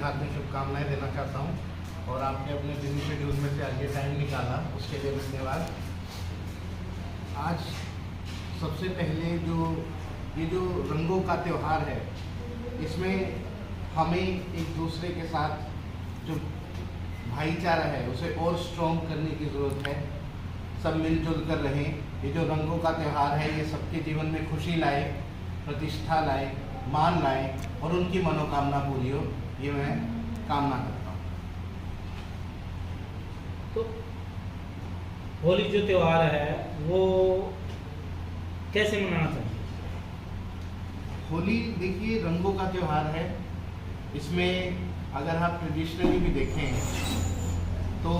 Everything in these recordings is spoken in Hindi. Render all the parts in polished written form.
हार्दिक शुभकामनाएं देना चाहता हूं और आपने अपने बिजी शेड्यूल में से आज ये टाइम निकाला, उसके लिए धन्यवाद। आज सबसे पहले ये जो रंगों का त्यौहार है, इसमें हमें एक दूसरे के साथ जो भाईचारा है उसे और स्ट्रॉन्ग करने की ज़रूरत है। सब मिलजुल कर रहें। ये जो रंगों का त्यौहार है ये सबके जीवन में खुशी लाए, प्रतिष्ठा लाए, मान लाए और उनकी मनोकामना पूरी हो, ये मैं कामना करता हूँ। तो होली जो त्यौहार है वो कैसे मनाना चाहिए? होली देखिए रंगों का त्यौहार है। इसमें अगर आप ट्रेडिशनली भी देखें तो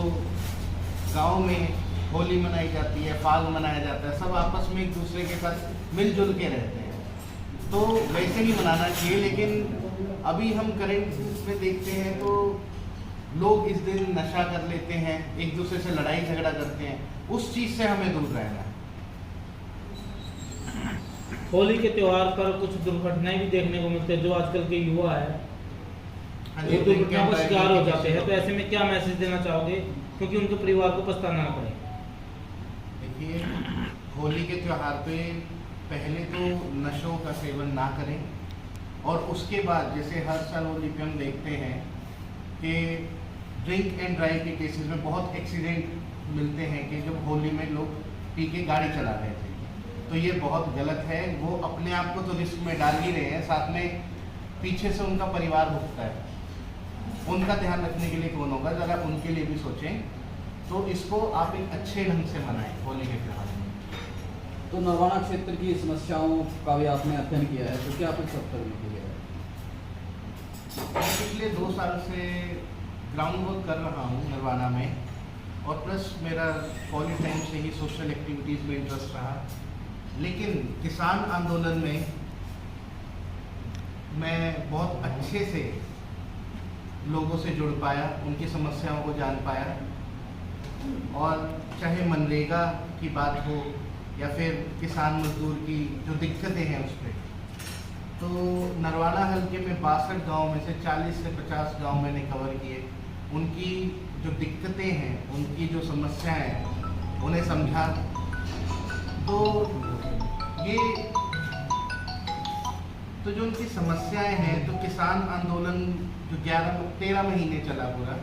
गांव में होली मनाई जाती है, फाग मनाया जाता है, सब आपस में एक दूसरे के साथ मिलजुल के रहते हैं, तो वैसे ही मनाना चाहिए। लेकिन अभी हम करंट में देखते हैं तो लोग इस दिन नशा कर लेते हैं, एक दूसरे से लड़ाई झगड़ा करते हैं, उस चीज़ से हमें दूर रहना है। होली के त्यौहार पर कुछ दुर्घटनाएं भी देखने को मिलती है, जो आजकल के युवा है वो दुर्घटनाओं का शिकार हो जाते हैं। तो ऐसे में क्या मैसेज देना चाहोगे, क्योंकि उनके परिवार को पछताना ना पड़े? देखिए, होली के त्यौहार पे पहले तो नशों का सेवन ना करें और उसके बाद जैसे हर साल होली पे हम देखते हैं कि ड्रिंक एंड ड्राइव के केसेस में बहुत एक्सीडेंट मिलते हैं कि जब होली में लोग पी के गाड़ी चला रहे थे, तो ये बहुत गलत है। वो अपने आप को तो रिस्क में डाल ही रहे हैं, साथ में पीछे से उनका परिवार भुगता है। उनका ध्यान रखने के लिए कौन होगा? ज़रा उनके लिए भी सोचें। तो इसको आप एक अच्छे ढंग से मनाएं होली के त्यौहार में। तो नरवाना क्षेत्र की समस्याओं का भी आपने अध्ययन किया है, तो क्या कुछ सब करने के लिए है? मैं पिछले 2 साल से ग्राउंड वर्क कर रहा हूँ नरवाना में, और प्लस मेरा कॉलेज टाइम से ही सोशल एक्टिविटीज़ में इंटरेस्ट रहा। लेकिन किसान आंदोलन में मैं बहुत अच्छे से लोगों से जुड़ पाया, उनकी समस्याओं को जान पाया, और चाहे मनरेगा की बात हो या फिर किसान मजदूर की जो दिक्कतें हैं उस पर, तो नरवाना हल्के में 62 गांव में से 40 से 50 गांव मैंने कवर किए। उनकी जो दिक्कतें हैं, उनकी जो समस्याएं हैं, उन्हें समझा। तो जो उनकी समस्याएं हैं, तो किसान आंदोलन जो 13 महीने चला पूरा,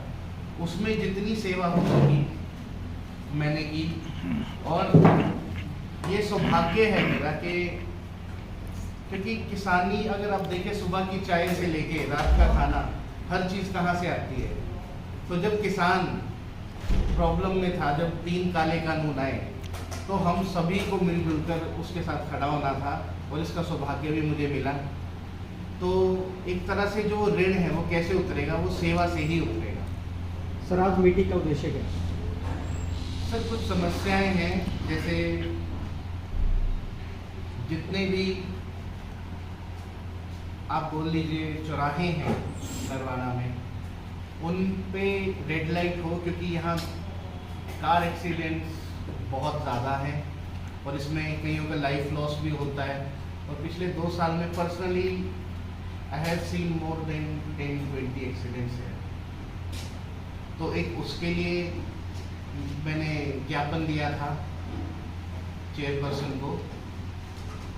उसमें जितनी सेवा हो सकी मैंने की। और ये सौभाग्य है मेरा कि क्योंकि किसानी अगर आप देखें, सुबह की चाय से लेके रात का खाना, हर चीज़ कहाँ से आती है? तो जब किसान प्रॉब्लम में था, जब 3 काले कानून आए, तो हम सभी को मिलजुल कर उसके साथ खड़ा होना था, और इसका सौभाग्य भी मुझे मिला। तो एक तरह से जो ऋण है वो कैसे उतरेगा? वो सेवा से ही उतरेगा। सर, आज मीटिंग का उद्देश्य क्या है? सर, कुछ समस्याएं हैं, जैसे जितने भी आप बोल लीजिए चौराहे हैं नरवाना में, उन पे रेड लाइट हो, क्योंकि यहाँ कार एक्सीडेंट्स बहुत ज़्यादा है और इसमें कईयों का लाइफ लॉस भी होता है। और पिछले 2 साल में personally I have seen more than 10-20 accidents है। तो एक उसके लिए मैंने ज्ञापन दिया था चेयरपर्सन को,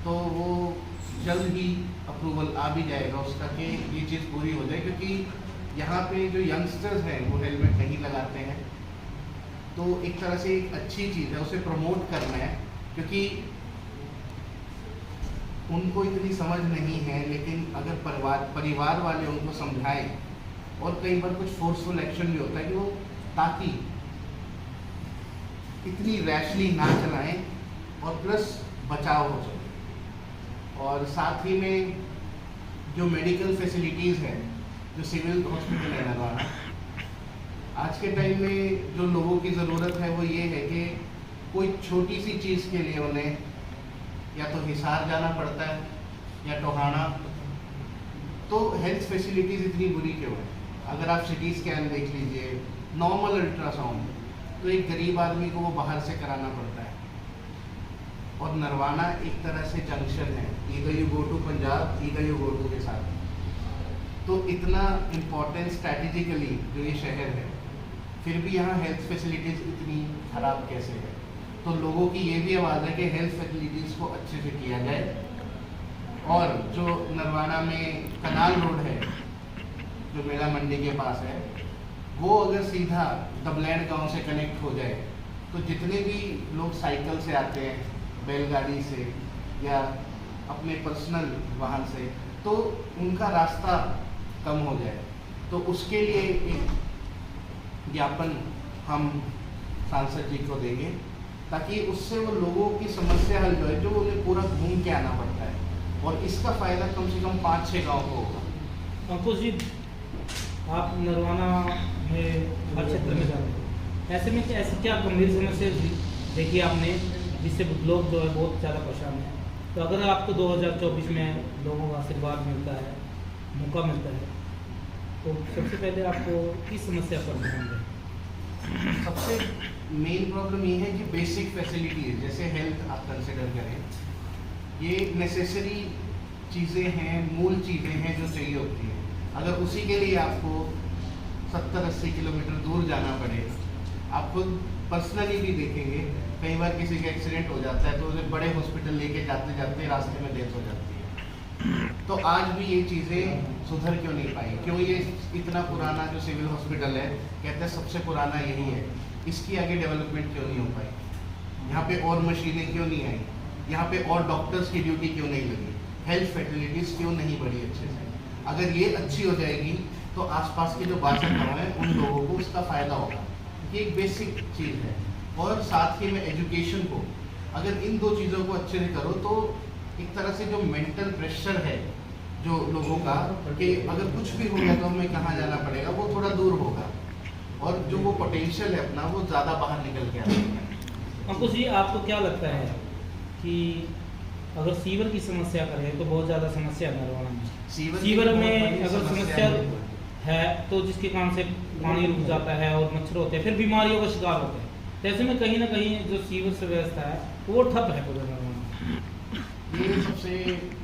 तो वो जल्द ही अप्रूवल आ भी जाएगा उसका कि ये चीज़ पूरी हो जाए, क्योंकि यहाँ पे जो यंगस्टर्स हैं वो हेलमेट नहीं लगाते हैं। तो एक तरह से एक अच्छी चीज़ है, उसे प्रमोट करना है, क्योंकि उनको इतनी समझ नहीं है। लेकिन अगर परिवार वाले उनको समझाएं, और कई बार कुछ फोर्सफुल एक्शन भी होता है कि वो ताकि इतनी रैशली ना चलाएं और प्लस बचाव हो सके। और साथ ही में जो मेडिकल फैसिलिटीज़ हैं, जो सिविल हॉस्पिटल है नरवाना, आज के टाइम में जो लोगों की ज़रूरत है वो ये है कि कोई छोटी सी चीज़ के लिए उन्हें या तो हिसार जाना पड़ता है या टोहाना। तो हेल्थ फैसिलिटीज़ इतनी बुरी क्यों है? अगर आप सिटी स्कैन देख लीजिए, नॉर्मल अल्ट्रासाउंड, तो एक गरीब आदमी को वो बाहर से कराना पड़ता है। और नरवाना एक तरह से जंक्शन है, either you go to Punjab, either you go to के साथ। तो इतना इम्पोर्टेंट स्ट्रैटेजिकली जो ये शहर है, फिर भी यहाँ हेल्थ फैसिलिटीज़ इतनी ख़राब कैसे है? तो लोगों की ये भी आवाज़ है कि हेल्थ फैसिलिटीज़ को अच्छे से किया जाए। और जो नरवाना में कनाल रोड है जो मेला मंडी के पास है, वो अगर सीधा दबलैंड गांव से कनेक्ट हो जाए तो जितने भी लोग साइकिल से आते हैं, बैलगाड़ी से या अपने पर्सनल वाहन से, तो उनका रास्ता कम हो जाए। तो उसके लिए एक ज्ञापन हम सांसद जी को देंगे ताकि उससे वो लोगों की समस्या हल जो है, जो उन्हें पूरा घूम के आना पड़ता है, और इसका फ़ायदा कम से कम 5-6 गाँव को होगा। अंकुश जी, आप नरवाना में हर क्षेत्र में जाते हैं, ऐसे में ऐसी क्या गंभीर समस्या देखी आपने जिससे लोग जो है बहुत ज़्यादा परेशान हैं? तो अगर आपको 2024 में लोगों का आशीर्वाद मिलता है, मौका मिलता है, तो सबसे पहले आपको किस समस्या पर ध्यान दें? सबसे मेन प्रॉब्लम ये है कि बेसिक फैसिलिटीज जैसे हेल्थ आप कंसिडर करें, ये नेसेसरी चीज़ें हैं, मूल चीज़ें हैं जो चाहिए होती हैं। अगर उसी के लिए आपको 70-80 किलोमीटर दूर जाना पड़े, आप खुद पर्सनली भी देखेंगे, कई बार किसी का एक्सीडेंट हो जाता है तो उसे बड़े हॉस्पिटल लेके जाते जाते रास्ते में डेथ हो जाती है। तो आज भी ये चीज़ें सुधर क्यों नहीं पाई? क्यों ये इतना पुराना जो सिविल हॉस्पिटल है, कहते हैं सबसे पुराना यही है, इसकी आगे डेवलपमेंट क्यों नहीं हो पाई? यहाँ पे और मशीनें क्यों नहीं आई? यहाँ पे और डॉक्टर्स की ड्यूटी क्यों नहीं लगी? हेल्थ फैसिलिटीज़ क्यों नहीं बढ़ी अच्छे से? अगर ये अच्छी हो जाएगी तो आसपास के जो 62 गाँव हैं उन लोगों को उसका फ़ायदा होगा। ये एक बेसिक चीज़ है। और साथ ही में एजुकेशन को, अगर इन दो चीज़ों को अच्छे से करो तो एक तरह से जो मेंटल प्रेशर है जो लोगों का कि अगर कुछ भी हो गया तो हमें कहाँ जाना पड़ेगा, वो थोड़ा दूर होगा, और जो वो पोटेंशियल है अपना वो ज़्यादा बाहर निकल के आएगा। अंकुश जी, आपको क्या लगता है कि अगर सीवर की समस्या करें तो बहुत ज़्यादा समस्या है नरवाना में? सीवर में अगर समस्या है तो जिसके कारण से पानी रुक जाता है और मच्छर होते हैं, फिर बीमारियों का शिकार होते हैं। तो ऐसे में कहीं ना कहीं जो सीवर से व्यवस्था है वो ठप है पूरे नरवाना। ये सबसे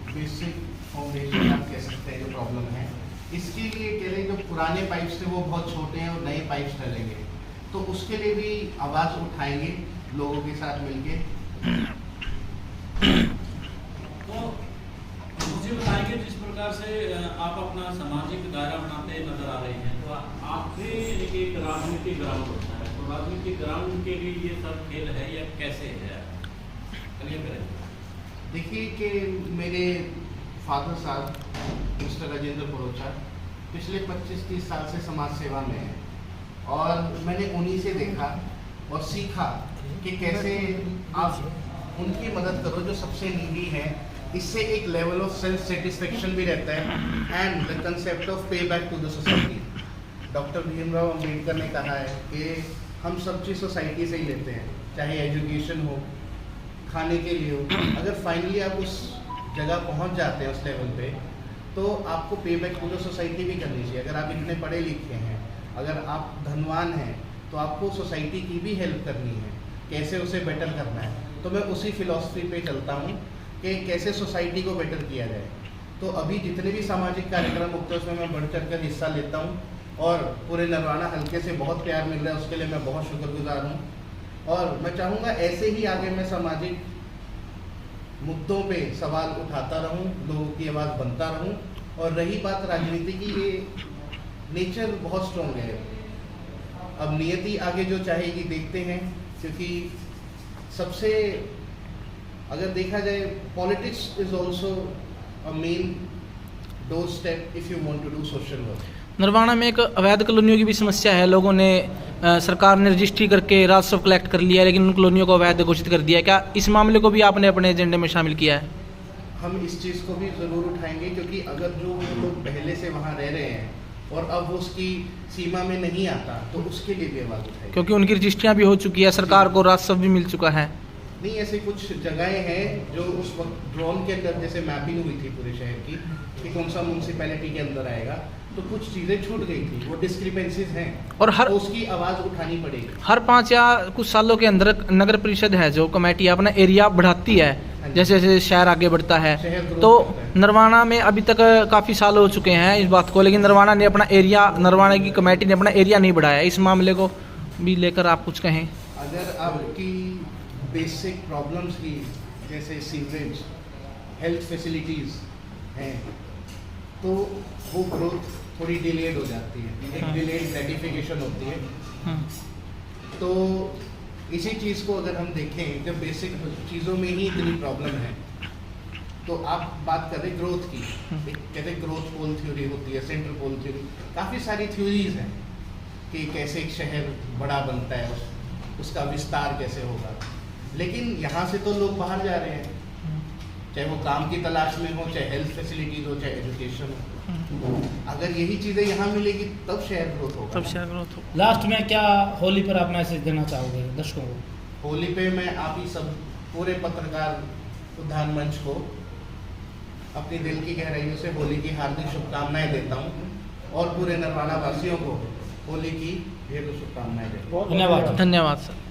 बेसिक फाउंडेशन आप कह सकते हैं जो प्रॉब्लम है। इसके लिए कह लें जो पुराने पाइप्स थे वो बहुत छोटे हैं और नए पाइप्स डलेंगे, तो उसके लिए भी आवाज़ उठाएंगे लोगों के साथ मिलके। तो मुझे बताइए, जिस प्रकार से आप अपना सामाजिक दायरा बनाते नजर आ रहे हैं, तो आपके एक राजनीतिक ग्राउंड होता है, तो राजनीतिक ग्राउंड के लिए ये सब खेल है या कैसे है? क्लियर करें। देखिए कि मेरे फादर साहब मिस्टर राजेंद्र परोचा पिछले 25-30 साल से समाज सेवा में हैं, और मैंने उन्हीं से देखा और सीखा कि कैसे आप उनकी मदद करो जो सबसे नीडी है। इससे एक लेवल ऑफ सेल्फ सेटिस्फेक्शन भी रहता है and the concept of pay back to the society. Doctor Bhimrao Ambedkar ने कहा है कि हम सब चीज़ सोसाइटी से ही लेते हैं, चाहे एजुकेशन हो, खाने के लिए हो। अगर फाइनली आप उस जगह पहुंच जाते हैं उस लेवल पे, तो आपको पे बैक टू द सोसाइटी भी करनी चाहिए। अगर आप इतने पढ़े लिखे हैं, अगर आप धनवान हैं, तो आपको सोसाइटी की भी हेल्प करनी है, कैसे उसे बेटर करना है। तो मैं उसी फिलॉसफी पे चलता हूँ कि कैसे सोसाइटी को बेटर किया जाए। तो अभी जितने भी सामाजिक कार्यक्रम होते हैं उसमें मैं बढ़ चढ़ कर हिस्सा लेता हूँ, और पूरे नरवाना हल्के से बहुत प्यार मिल रहा है, उसके लिए मैं बहुत शुक्रगुजार हूँ। और मैं चाहूँगा ऐसे ही आगे मैं सामाजिक मुद्दों पे सवाल उठाता रहूं, लोगों की आवाज़ बनता रहूं। और रही बात राजनीति की, ये नेचर बहुत स्ट्रॉन्ग है। अब नियति आगे जो चाहेगी देखते हैं, क्योंकि सबसे अगर देखा जाए politics is also a main doorstep if you want to do social work. Narwana में एक अवैध कॉलोनियों की भी समस्या है। लोगों ने सरकार ने रजिस्ट्री करके राजस्व कलेक्ट कर लिया है, लेकिन उन कॉलोनियों को अवैध घोषित कर दिया है। क्या इस मामले को भी आपने अपने एजेंडे में शामिल किया है? हम इस चीज़ को भी ज़रूर उठाएंगे, क्योंकि अगर जो लोग पहले से वहाँ रह रहे हैं और अब वो उसकी सीमा में नहीं आता, तो उसके लिए भी आवाज़ उठाएंगे। क्योंकि उनकी रजिस्ट्रियाँ भी हो चुकी है, सरकार को राजस्व भी मिल चुका है। नहीं, ऐसे कुछ जगहें हैं जो उस वक्त ड्रोन के अंदर जैसे मैपिंग हुई थी पूरे शहर की कि कौन सा म्यूनसिपैलिटी के अंदर आएगा, तो कुछ चीज़ें छूट गई थी, वो डिस्क्रिपेंसीज हैं और हर तो उसकी आवाज़ उठानी पड़ेगी। हर 5 या कुछ सालों के अंदर नगर परिषद है जो कमेटी अपना एरिया बढ़ाती है, जैसे जैसे शहर आगे बढ़ता है। शहर ग्रोथ तो करता है। नरवाना में अभी तक काफ़ी साल हो चुके हैं इस बात को, लेकिन नरवाना ने अपना एरिया, नरवाना की कमेटी ने अपना एरिया नहीं बढ़ाया। इस मामले को भी लेकर आप कुछ कहें। अगर आपकी बेसिक प्रॉब्लम्स की जैसे सीवरेज, हेल्थ फैसिलिटीज़ हैं, तो वो ग्रोथ थोड़ी डिलेड हो जाती है, एक हाँ। डिलेड ग्रेटिफिकेशन होती है। हम्म, तो इसी चीज़ को अगर हम देखें, जब बेसिक चीज़ों में ही इतनी प्रॉब्लम है, तो आप बात कर रहे ग्रोथ की, एक कहते ग्रोथ पोल थ्योरी होती है, सेंट्रल पोल थ्योरी, काफ़ी सारी थ्योरीज हैं कि कैसे एक शहर बड़ा बनता है, उसका विस्तार कैसे होगा। लेकिन यहाँ से तो लोग बाहर जा रहे हैं, चाहे वो काम की तलाश में हो, चाहे हेल्थ फैसिलिटीज हो, चाहे एजुकेशन हो। अगर यही चीज़ें यहाँ मिलेगी तब शहर ग्रोथ होगा। तब शहर ग्रोथ हो। लास्ट में क्या होली पर आप मैसेज देना चाहोगे दर्शकों को? होली पे मैं आप ही सब पूरे पत्रकार उद्यान मंच को अपनी दिल की गहराइयों से होली की हार्दिक शुभकामनाएं देता हूँ, और पूरे नरवाना वासियों को होली की ढेरों शुभकामनाएं देता हूँ। धन्यवाद। धन्यवाद सर।